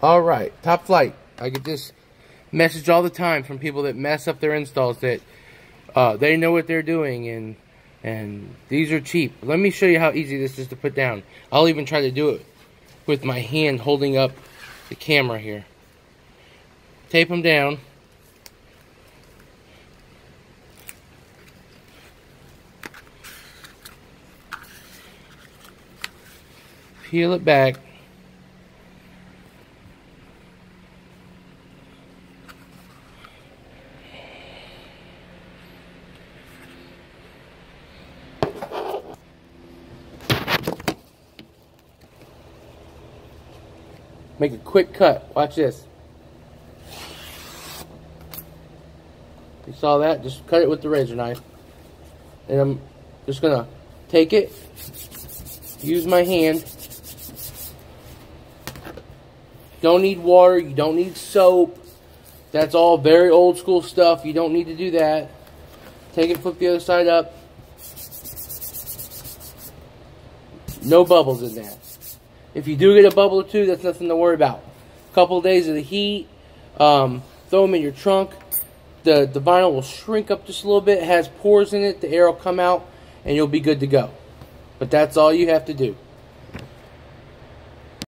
Alright, Top Flight. I get this message all the time from people that mess up their installs that they know what they're doing and these are cheap. Let me show you how easy this is to put down. I'll even try to do it with my hand holding up the camera here. Tape them down. Peel it back. Make a quick cut. Watch this. You saw that? Just cut it with the razor knife. And I'm just gonna take it, use my hand. You don't need water, you don't need soap. That's all very old school stuff. You don't need to do that. Take it, flip the other side up. No bubbles in that. If you do get a bubble or two, that's nothing to worry about. A couple of days of the heat, throw them in your trunk. The vinyl will shrink up just a little bit. It has pores in it. The air will come out, and you'll be good to go. But that's all you have to do.